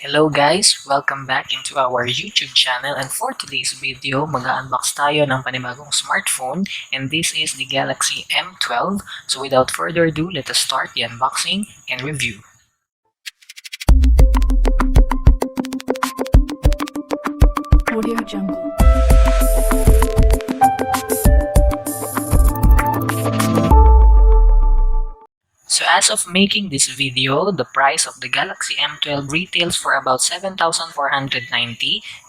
Hello guys! Welcome back into our YouTube channel, and for today's video, mag-unbox tayo ng panibagong smartphone, and this is the Galaxy M12. So without further ado, let us start the unboxing and review. Audio Jungle. So as of making this video, the price of the Galaxy M12 retails for about 7,490.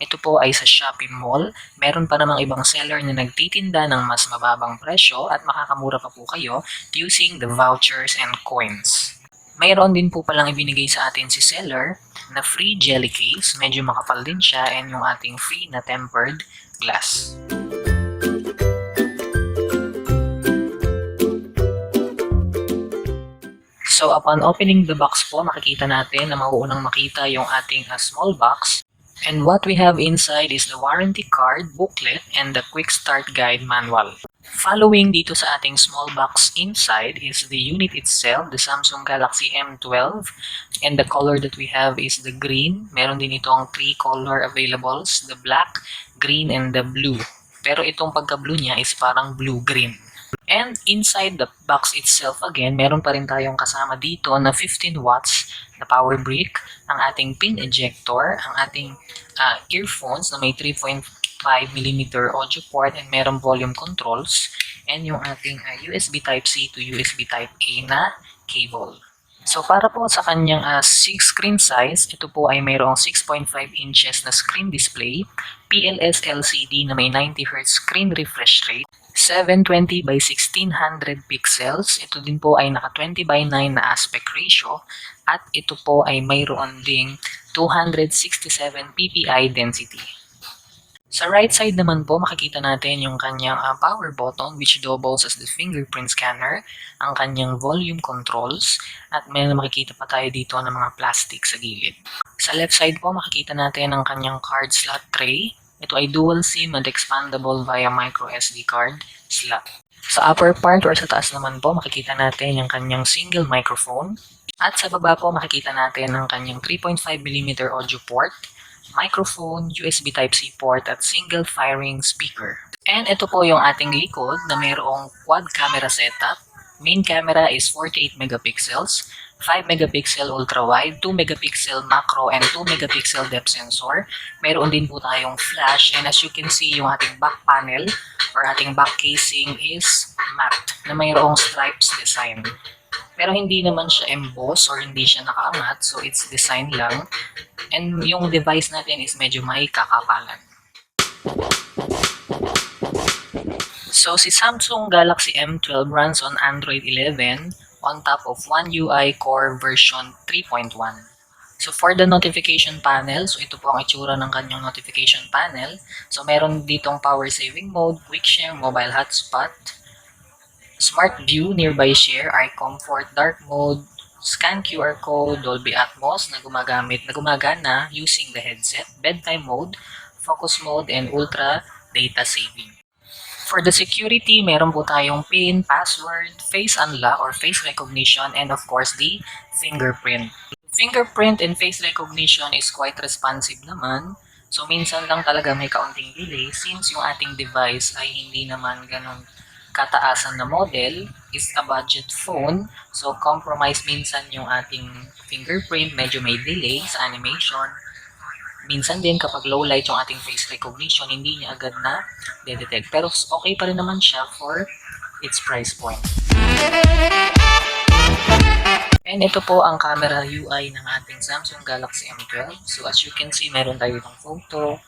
Ito po ay sa Shopee Mall. Meron pa namang ibang seller na nagtitinda ng mas mababang presyo at makakamura pa po kayo using the vouchers and coins. Mayroon din po palang ibinigay sa atin si seller na free jelly case. Medyo makapal din siya, and yung ating free na tempered glass. So upon opening the box po, makikita natin na mauunang makita yung ating small box. And what we have inside is the warranty card, booklet, and the quick start guide manual. Following dito sa ating small box inside is the unit itself, the Samsung Galaxy M12. And the color that we have is the green. Meron din itong 3 color availables, the black, green, and the blue. Pero itong pagka-blue niya is parang blue-green. And inside the box itself again, meron pa rin tayong kasama dito na 15 watts na power brick, ang ating pin ejector, ang ating earphones na may 3.5mm audio port and merong volume controls, and yung ating USB Type-C to USB Type-A na cable. So para po sa kanyang 6 screen size, ito po ay mayroong 6.5 inches na screen display, PLS LCD na may 90Hz screen refresh rate, 720 by 1600 pixels. Ito din po ay naka 20:9 na aspect ratio, at ito po ay mayroon ding 267 ppi density. Sa right side naman po, makikita natin yung kanyang power button which doubles as the fingerprint scanner, ang kanyang volume controls, at may makikita pa tayo dito ng mga plastic sa gilid. Sa left side po, makikita natin ang kanyang card slot tray. Ito ay dual SIM and expandable via micro SD card slot. Sa upper part or sa taas naman po, makikita natin yung kanyang single microphone. At sa baba po, makikita natin ang kanyang 3.5mm audio port, microphone, USB Type-C port, at single firing speaker. And ito po yung ating likod na mayroong quad camera setup. Main camera is 48 megapixels, 5 megapixel ultra-wide, 2 megapixel macro, and 2 megapixel depth sensor. Mayroon din po tayong flash, and as you can see, yung ating back panel or ating back casing is matte na mayroong stripes design. Pero hindi naman siya emboss or hindi siya nakaangat, so it's design lang. And yung device natin is medyo may kakapalan. So si Samsung Galaxy M12 runs on Android 11 on top of One UI Core version 3.1. So for the notification panel, so ito po ang itsura ng kanyang notification panel. So meron ditong power saving mode, quick share, mobile hotspot, Smart View, Nearby Share, Eye Comfort, Dark Mode, Scan QR Code, Dolby Atmos na gumagana using the headset, Bedtime Mode, Focus Mode, and Ultra Data Saving. For the security, meron po tayong PIN, password, face unlock or face recognition, and of course the fingerprint. Fingerprint and face recognition is quite responsive naman. So minsan lang talaga may kaunting delay since yung ating device ay hindi naman ganun kataasan na model, is a budget phone. So compromise minsan yung ating fingerprint, medyo may delay sa animation. Minsan din kapag low light yung ating face recognition, hindi niya agad na detect. Pero okay pa rin naman siya for its price point. And ito po ang camera UI ng ating Samsung Galaxy M12. So as you can see, meron tayo itong photo,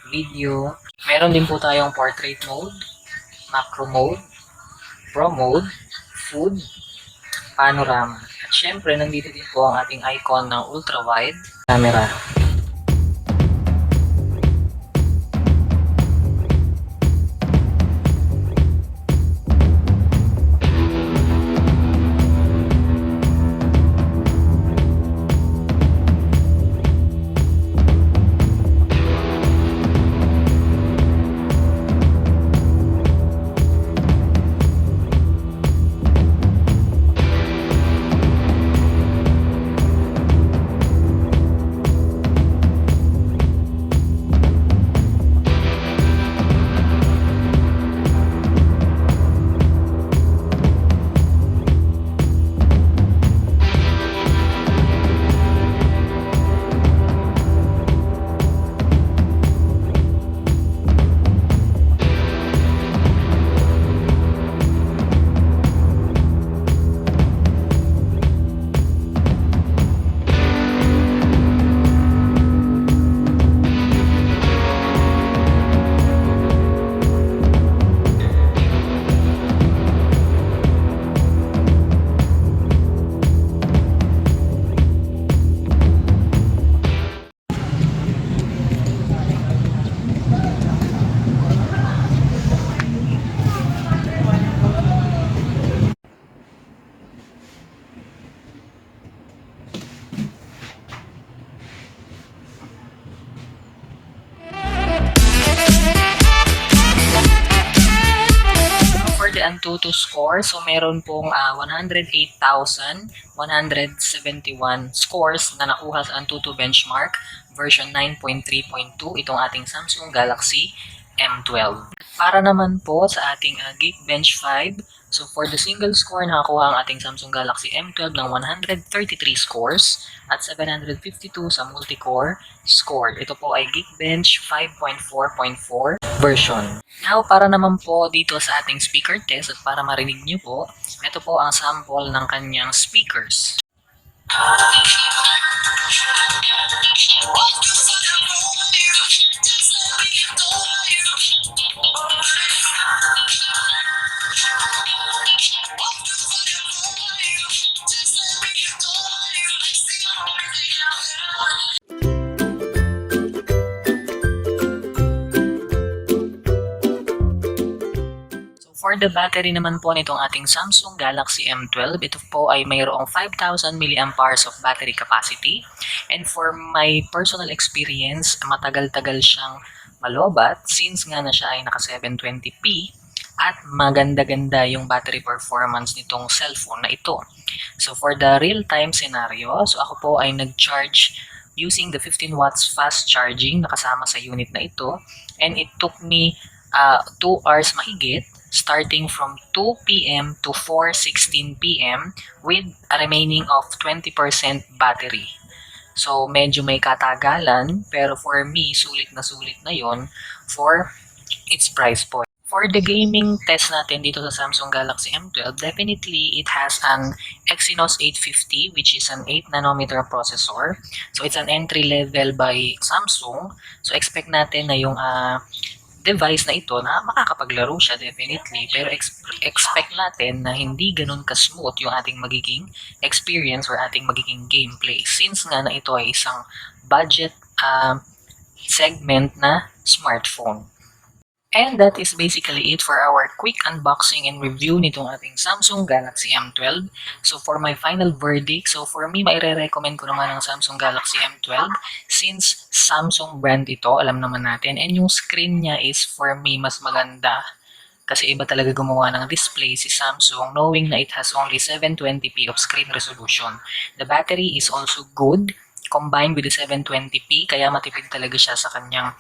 video. Meron din po tayong portrait mode, macro mode, pro mode, food, panorama. At syempre, nandito din po ang ating icon ng ultra-wide camera. AnTuTu score. So meron pong 108,171 scores na nakuha sa AnTuTu benchmark version 9.3.2 itong ating Samsung Galaxy M12. Para naman po sa ating Geekbench 5, so for the single score, nakakuha ang ating Samsung Galaxy M12 ng 133 scores at 752 sa multi-core score. Ito po ay Geekbench 5.4.4 version. Now, para naman po dito sa ating speaker test at para marinig nyo po, ito po ang sample ng kanyang speakers. For the battery naman po nitong ating Samsung Galaxy M12, ito po ay mayroong 5,000 mAh of battery capacity. And for my personal experience, matagal-tagal siyang malobat since nga na siya ay naka 720p at maganda-ganda yung battery performance nitong cellphone na ito. So for the real-time scenario, so ako po ay nag-charge using the 15 watts fast charging na kasama sa unit na ito, and it took me 2 hours mahigit starting from 2 p.m. to 4:16 p.m. with a remaining of 20% battery. So medyo may katagalan, pero for me, sulit na yon for its price point. For the gaming test natin dito sa Samsung Galaxy M12, definitely it has an Exynos 850 which is an 8nm processor. So it's an entry level by Samsung. So expect natin na yung device na ito na makakapaglaro siya definitely, pero expect natin na hindi ganun ka-smooth yung ating magiging experience or ating magiging gameplay since nga na ito ay isang budget segment na smartphone. And that is basically it for our quick unboxing and review nitong ating Samsung Galaxy M12. So for my final verdict, so for me, maire-recommend ko naman ang Samsung Galaxy M12 since Samsung brand ito, alam naman natin. And yung screen niya is for me mas maganda kasi iba talaga gumawa ng display si Samsung knowing na it has only 720p of screen resolution. The battery is also good combined with the 720p, kaya matipid talaga siya sa kanyang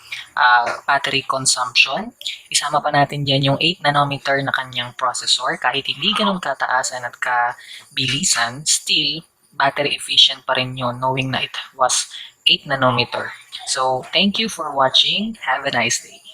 battery consumption. Isama pa natin dyan yung 8nm na kanyang processor. Kahit hindi ganun kataasan at kabilisan, still battery efficient pa rin yun knowing na it was 8nm. So, thank you for watching. Have a nice day.